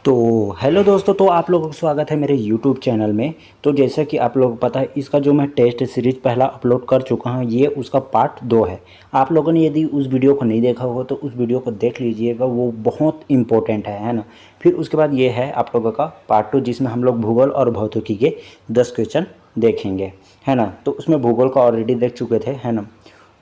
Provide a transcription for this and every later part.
तो हेलो दोस्तों, तो आप लोगों का स्वागत है मेरे यूट्यूब चैनल में। तो जैसा कि आप लोगों को पता है, इसका जो मैं टेस्ट सीरीज पहला अपलोड कर चुका हूं, ये उसका पार्ट 2 है। आप लोगों ने यदि उस वीडियो को नहीं देखा हो तो उस वीडियो को देख लीजिएगा, वो बहुत इंपॉर्टेंट है ना। फिर उसके बाद ये है आप लोगों का पार्ट 2, जिसमें हम लोग भूगोल और भौतिकी के 10 क्वेश्चन देखेंगे, है ना। तो उसमें भूगोल का ऑलरेडी देख चुके थे, है ना।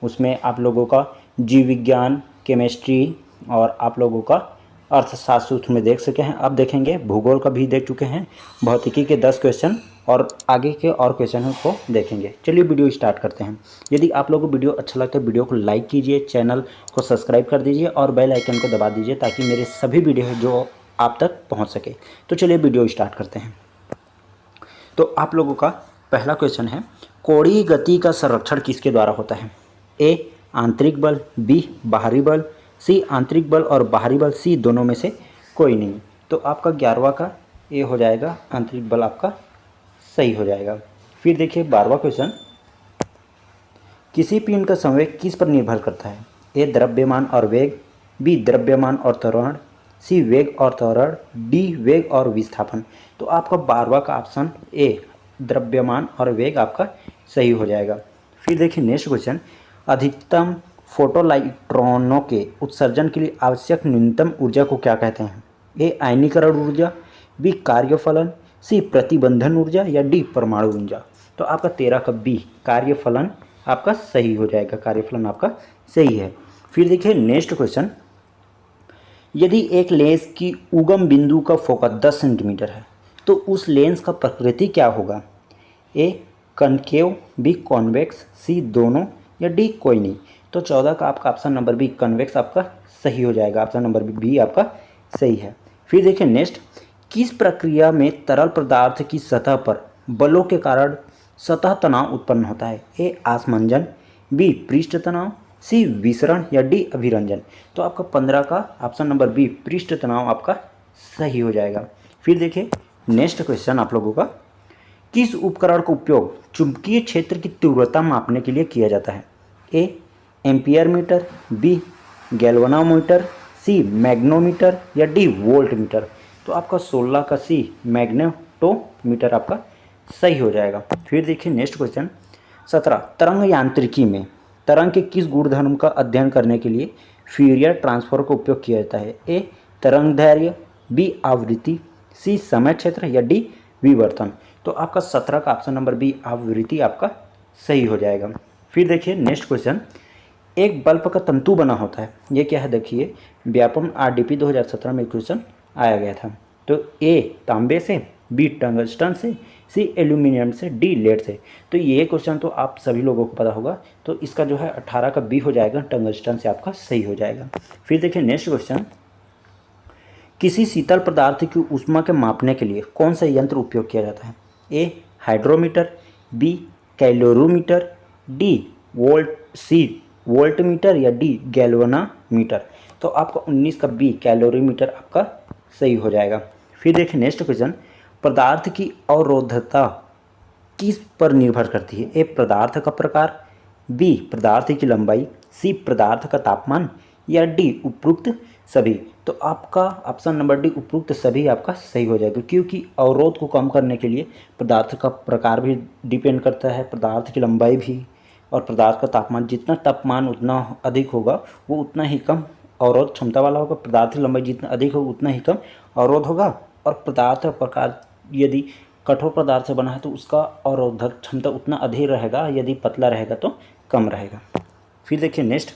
उसमें आप लोगों का जीव विज्ञान, केमिस्ट्री और आप लोगों का अर्थशास्त्र में देख सके हैं। अब देखेंगे भूगोल का भी देख चुके हैं, भौतिकी के 10 क्वेश्चन और आगे के और क्वेश्चन हैं उसको देखेंगे। चलिए वीडियो स्टार्ट करते हैं। यदि आप लोगों को वीडियो अच्छा लगता है, वीडियो को लाइक कीजिए, चैनल को सब्सक्राइब कर दीजिए और बेल आइकन को दबा दीजिए, ताकि मेरे सभी वीडियो जो आप तक पहुँच सके। तो चलिए वीडियो स्टार्ट करते हैं। तो आप लोगों का पहला क्वेश्चन है, कोणीय गति का संरक्षण किसके द्वारा होता है? ए आंतरिक बल, बी बाहरी बल, सी आंतरिक बल और बाहरी बल, सी दोनों में से कोई नहीं। तो आपका 11वां का ए हो जाएगा, आंतरिक बल आपका सही हो जाएगा। फिर देखिए 12वां क्वेश्चन, किसी पिंड का संवेग किस पर निर्भर करता है? ए द्रव्यमान और वेग, बी द्रव्यमान और त्वरण, सी वेग और त्वरण, डी वेग और विस्थापन। तो आपका 12वां का ऑप्शन ए द्रव्यमान और वेग आपका सही हो जाएगा। फिर देखिए नेक्स्ट क्वेश्चन, अधिकतम फोटोइलेक्ट्रॉनों के उत्सर्जन के लिए आवश्यक न्यूनतम ऊर्जा को क्या कहते हैं? ए आयनीकरण ऊर्जा, बी कार्यफलन, सी प्रतिबंधन ऊर्जा या डी परमाणु ऊर्जा। तो आपका 13 का बी कार्यफलन आपका सही हो जाएगा, कार्यफलन आपका सही है। फिर देखिए नेक्स्ट क्वेश्चन, यदि एक लेंस की उगम बिंदु का फोकस 10 सेंटीमीटर है तो उस लेंस का प्रकृति क्या होगा? ए कनकेव, बी कॉन्वेक्स, सी दोनों या डी कोई नहीं। तो 14 का आपका ऑप्शन नंबर बी कन्वेक्स आपका सही हो जाएगा, ऑप्शन नंबर बी आपका सही है। फिर देखिए नेक्स्ट, किस प्रक्रिया में तरल पदार्थ की सतह पर बलों के कारण सतह तनाव उत्पन्न होता है? ए आसमंजन, बी पृष्ठ तनाव, सी विसरण या डी अभिरंजन। तो आपका 15 का ऑप्शन नंबर बी पृष्ठ तनाव आपका सही हो जाएगा। फिर देखिए नेक्स्ट क्वेश्चन आप लोगों का, किस उपकरण का उपयोग चुंबकीय क्षेत्र की तीव्रता मापने के लिए किया जाता है? A ampere meter, B galvanometer, C magnetometer या डी वोल्ट मीटर। तो आपका 16 का सी मैग्नेटोमीटर आपका सही हो जाएगा। फिर देखिए नेक्स्ट क्वेश्चन 17, तरंग यांत्रिकी में तरंग के किस गुणधर्म का अध्ययन करने के लिए फ्यूरियर ट्रांसफॉर्म का उपयोग किया जाता है? ए तरंग दैर्घ्य, बी आवृत्ति, सी समय क्षेत्र या डी विवर्तन। तो आपका 17 का ऑप्शन नंबर बी आवृत्ति आपका सही हो जाएगा। फिर देखिए नेक्स्ट क्वेश्चन, एक बल्ब का तंतु बना होता है, ये क्या है? देखिए व्यापम आरडीपी 2017 में क्वेश्चन आया गया था। तो ए तांबे से, बी टंगस्टन से, सी एल्यूमिनियम से, डी लेड से। तो ये क्वेश्चन तो आप सभी लोगों को पता होगा, तो इसका जो है 18 का बी हो जाएगा, टंगस्टन से आपका सही हो जाएगा। फिर देखिए नेक्स्ट क्वेश्चन, किसी शीतल पदार्थ की ऊष्मा के मापने के लिए कौन सा यंत्र उपयोग किया जाता है? A hydrometer, B calorimeter, D voltmeter या डी गैल्वेनोमीटर। तो आपका 19 का बी कैलोरीमीटर आपका सही हो जाएगा। फिर देखिए नेक्स्ट क्वेश्चन, पदार्थ की अवरोधकता किस पर निर्भर करती है? ए पदार्थ का प्रकार, बी पदार्थ की लंबाई, सी पदार्थ का तापमान या डी उपरोक्त सभी। तो आपका ऑप्शन नंबर डी उपरोक्त सभी आपका सही हो जाएगा, क्योंकि अवरोध को कम करने के लिए पदार्थ का प्रकार भी डिपेंड करता है, पदार्थ की लंबाई भी और पदार्थ का तापमान। जितना तापमान उतना अधिक होगा वो उतना ही कम अवरोध क्षमता वाला होगा, पदार्थ की लंबाई जितना अधिक होगा उतना ही कम अवरोध होगा, और पदार्थ का प्रकार यदि कठोर पदार्थ से बना है तो उसका अवरोधक क्षमता उतना अधिक रहेगा, यदि पतला रहेगा तो कम रहेगा। फिर देखिए नेक्स्ट,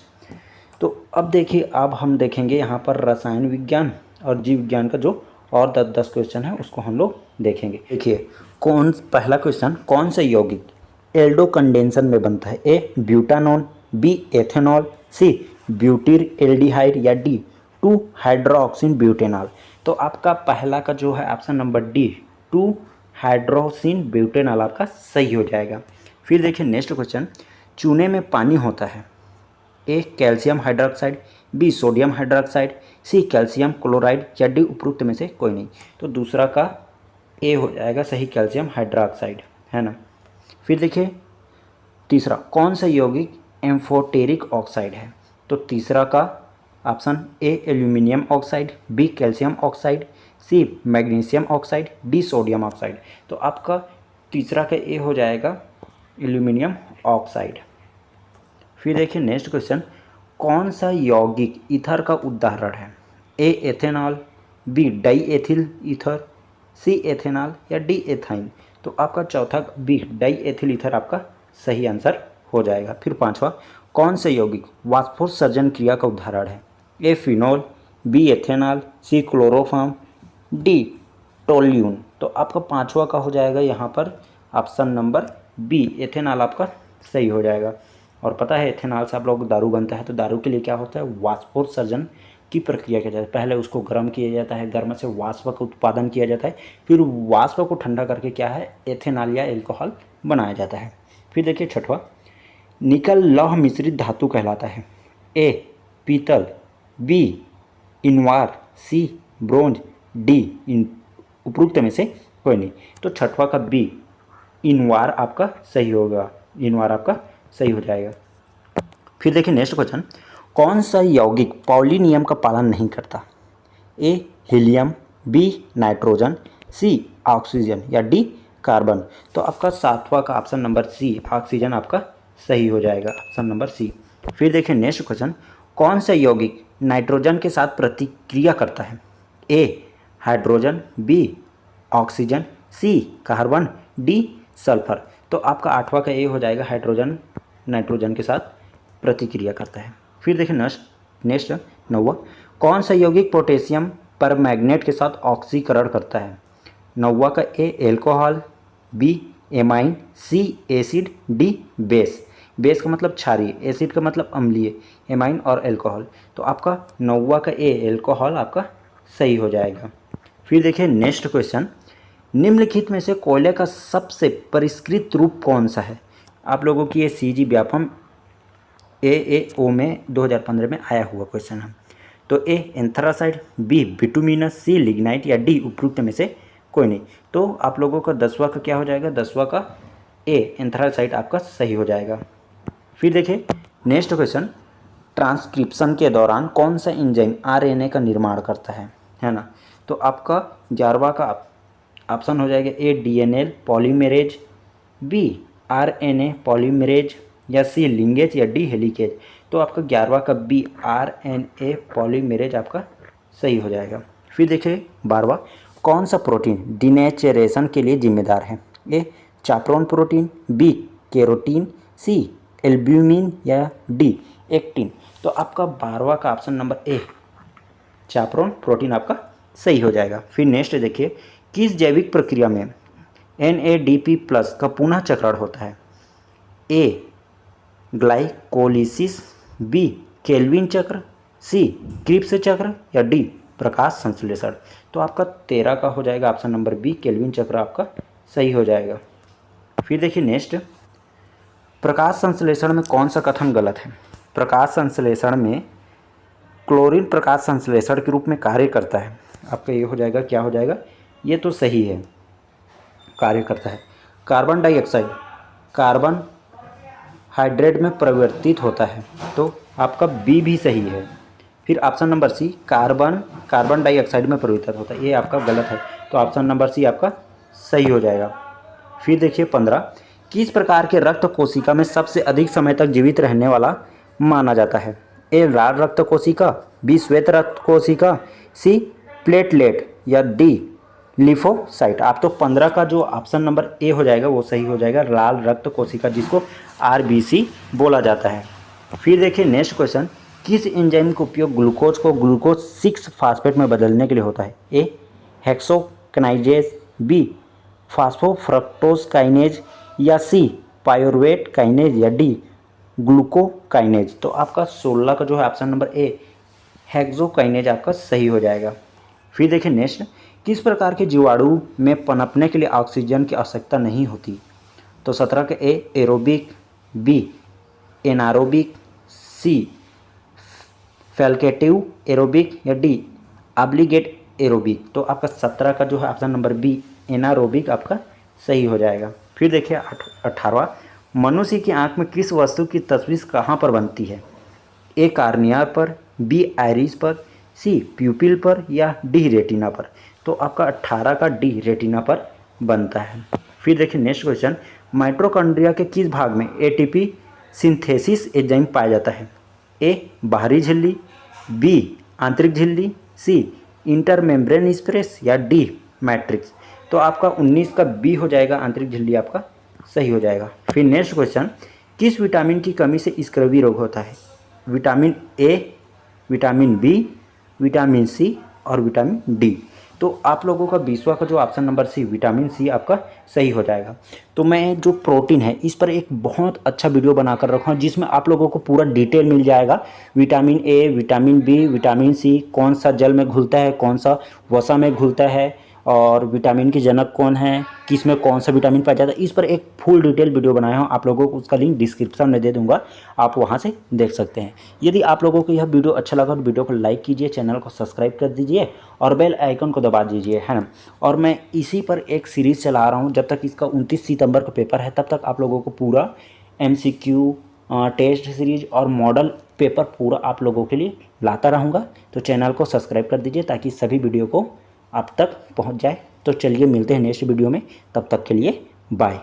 तो अब देखिए अब हम देखेंगे यहाँ पर रसायन विज्ञान और जीव विज्ञान का जो और 10 क्वेश्चन है उसको हम लोग देखेंगे। देखिए पहला क्वेश्चन, कौन सा यौगिक एल्डो कंडेंसन में बनता है? ए ब्यूटानॉन, बी एथेनॉल, सी ब्यूटीर एल्डिहाइड या डी 2 हाइड्रोक्सिन ब्यूटेनॉल। तो आपका पहला का जो है ऑप्शन नंबर डी 2 हाइड्रोक्सिन ब्यूटेनॉल आपका सही हो जाएगा। फिर देखिए नेक्स्ट क्वेश्चन, चूने में पानी होता है, A calcium hydroxide, B sodium hydroxide, C calcium chloride या डी उपरोक्त में से कोई नहीं। तो दूसरा का ए हो जाएगा सही, कैल्शियम हाइड्रोक्साइड, है ना। फिर देखिए तीसरा, कौन सा यौगिक एम्फोटेरिक ऑक्साइड है? तो तीसरा का option A aluminium oxide, B calcium oxide, C magnesium oxide, D sodium oxide. तो आपका तीसरा का ए हो जाएगा एल्यूमिनियम ऑक्साइड। फिर देखिए नेक्स्ट क्वेश्चन, कौन सा यौगिक ईथर का उदाहरण है? A ethanol, B di ethyl ether, C ethanol या डी एथाइन। तो आपका चौथा बी डाई एथिल ईथर आपका सही आंसर हो जाएगा। फिर पांचवा, कौन से यौगिक वाष्पोत्सर्जन क्रिया का उदाहरण है? ए फिनोल, बी एथेनॉल, सी क्लोरोफॉर्म, डी टोल्यून। तो आपका पांचवा का हो जाएगा यहाँ पर ऑप्शन नंबर बी एथेनॉल आपका सही हो जाएगा। और पता है एथेनॉल से आप लोग दारू बनता है, तो दारू के लिए क्या होता है? वाष्पोत्सर्जन की प्रक्रिया किया जाता है। पहले उसको गर्म किया जाता है, गर्म से वाष्प का उत्पादन किया जाता है, फिर वाष्प को ठंडा करके क्या है एथेनॉल या एल्कोहल बनाया जाता है। फिर देखिए छठवा, निकल लौह मिश्रित धातु कहलाता है? ए पीतल, बी इनवार, सी ब्रोंज, डी इन उपरोक्त में से कोई नहीं। तो छठवा का बी इनवार आपका सही होगा, इनवार आपका सही हो जाएगा। फिर देखिए नेक्स्ट क्वेश्चन, कौन सा यौगिक पाउली नियम का पालन नहीं करता? ए हीलियम, बी नाइट्रोजन, सी ऑक्सीजन या डी कार्बन। तो आपका सातवां का ऑप्शन नंबर सी ऑक्सीजन आपका सही हो जाएगा, ऑप्शन नंबर सी। फिर देखिए नेक्स्ट क्वेश्चन, कौन सा यौगिक नाइट्रोजन के साथ प्रतिक्रिया करता है? ए हाइड्रोजन, बी ऑक्सीजन, सी कार्बन, डी सल्फर। तो आपका आठवां का ए हो जाएगा, हाइड्रोजन नाइट्रोजन के साथ प्रतिक्रिया करता है। फिर देखिए नेक्स्ट नौवा, कौन सा यौगिक पोटेशियम पर मैग्नेट के साथ ऑक्सीकरण करता है? नौवा का ए एल्कोहल, बी एमाइन, सी एसिड, डी बेस। बेस का मतलब क्षारीय, एसिड का मतलब अम्लीय, एमाइन और एल्कोहल। तो आपका नौवा का ए एल्कोहल आपका सही हो जाएगा। फिर देखिए नेक्स्ट क्वेश्चन, निम्नलिखित में से कोयले का सबसे परिष्कृत रूप कौन सा है? आप लोगों की ये CG व्यापम AAO में 2015 में आया हुआ क्वेश्चन है। तो ए एंथ्रासाइड, बी बिटुमिनस, सी लिग्नाइट या डी उपरोक्त में से कोई नहीं। तो आप लोगों का 10वां का क्या हो जाएगा? 10वां का ए एंथ्रासाइड आपका सही हो जाएगा। फिर देखिए नेक्स्ट क्वेश्चन, ट्रांसक्रिप्शन के दौरान कौन सा एंजाइम RNA का निर्माण करता है ना? तो आपका 11वां का ऑप्शन हो जाएगा A DNL polymerase, B RNA polymerase या सी लिंगेज या डी हेलिकेज। तो आपका 11वां का बी RNA पॉलीमरेज आपका सही हो जाएगा। फिर देखिए 12वां, कौन सा प्रोटीन डिनेचरेशन के लिए जिम्मेदार है? ए चैपरोन प्रोटीन, बी केरोटीन, सी एल्ब्यूमिन या डी एक्टिन। तो आपका 12वां का option number A chaperone protein आपका सही हो जाएगा। फिर नेक्स्ट देखिए, किस जैविक प्रक्रिया में NADP+ का पुनः चक्रण होता है? ए ग्लाइकोलिसिस, बी केल्विन चक्र, सी क्रिप्स चक्र या डी प्रकाश संश्लेषण। तो आपका 13 का हो जाएगा ऑप्शन नंबर बी केल्विन चक्र आपका सही हो जाएगा। फिर देखिए नेक्स्ट, प्रकाश संश्लेषण में कौन सा कथन गलत है? प्रकाश संश्लेषण में क्लोरीन प्रकाश संश्लेषण के रूप में कार्य करता है। आपका ये हो जाएगा, क्या हो जाएगा? ये तो सही है, कार्य करता है। कार्बन डाइऑक्साइड कार्बन हाइड्रेट में परिवर्तित होता है, तो आपका बी भी सही है। फिर option number C carbon dioxide में परिवर्तित होता है, ये आपका गलत है, तो ऑप्शन नंबर सी आपका सही हो जाएगा। फिर देखिए 15, किस प्रकार के रक्त कोशिका में सबसे अधिक समय तक जीवित रहने वाला माना जाता है? ए लाल रक्त कोशिका, बी श्वेत रक्त कोशिका, सी प्लेटलेट या डी लिफोसाइट। आप तो 15 का जो ऑप्शन नंबर ए हो जाएगा वो सही हो जाएगा, लाल रक्त कोशिका, जिसको RBC बोला जाता है। फिर देखिए नेक्स्ट क्वेश्चन, किस एंजाइम का उपयोग ग्लूकोज को ग्लूकोज 6 फास्फेट में बदलने के लिए होता है? ए हेक्सोकाइनेज, बी फास्फोफ्रक्टोज काइनेज या सी पायोरुवेट काइनेज या डी ग्लूकोकाइनेज। तो आपका 16 का जो है ऑप्शन नंबर ए हेक्सोकाइनेज आपका सही हो जाएगा। फिर देखिए नेक्स्ट, किस प्रकार के जीवाणु में पनपने के लिए ऑक्सीजन की आवश्यकता नहीं होती? तो 17 के ए एरोबिक, बी एनारोबिक, सी फैल्केटिव एरोबिक या डी ऑब्लिगेट एरोबिक। तो आपका 17 का जो है ऑप्शन नंबर बी एनारोबिक आपका सही हो जाएगा। फिर देखिए 18वां, मनुष्य की आंख में किस वस्तु की तस्वीर कहाँ पर बनती है? ए कार्निया पर, बी आइरिस पर, सी प्यूपिल पर या डी रेटिना पर। तो आपका 18 का डी रेटिना पर बनता है। फिर देखिए नेक्स्ट क्वेश्चन, माइटोकॉन्ड्रिया के किस भाग में एटीपी सिंथेसिस एंजाइम पाया जाता है? ए बाहरी झिल्ली, बी आंतरिक झिल्ली, सी इंटरमेम्ब्रेन स्पेस या डी मैट्रिक्स। तो आपका 19 का बी हो जाएगा, आंतरिक झिल्ली आपका सही हो जाएगा। फिर नेक्स्ट क्वेश्चन, किस विटामिन की कमी से स्क्रवी रोग होता है? Vitamin A, vitamin B, vitamin C और विटामिन डी। तो आप लोगों का 20वां का जो option number C vitamin C आपका सही हो जाएगा। तो मैं जो प्रोटीन है इस पर एक बहुत अच्छा वीडियो बनाकर रखा हूँ जिसमें आप लोगों को पूरा डिटेल मिल जाएगा। Vitamin A, vitamin B, vitamin C कौन सा जल में घुलता है, कौन सा वसा में घुलता है, और विटामिन के जनक कौन है, किस में कौन सा विटामिन पाया जाता है, इस पर एक फुल डिटेल वीडियो बनाया हूँ। आप लोगों को उसका लिंक डिस्क्रिप्शन में दे दूंगा, आप वहाँ से देख सकते हैं। यदि आप लोगों को यह वीडियो अच्छा लगा तो वीडियो को लाइक कीजिए, चैनल को सब्सक्राइब कर दीजिए और बेल आइकन को दबा दीजिए, है ना। और मैं इसी पर एक सीरीज़ चला रहा हूँ, जब तक इसका 29 सितंबर का पेपर है तब तक आप लोगों को पूरा MCQ टेस्ट सीरीज और मॉडल पेपर पूरा आप लोगों के लिए लाता रहूँगा। तो चैनल को सब्सक्राइब कर दीजिए ताकि सभी वीडियो को आप तक पहुंच जाए। तो चलिए मिलते हैं नेक्स्ट वीडियो में, तब तक के लिए बाय।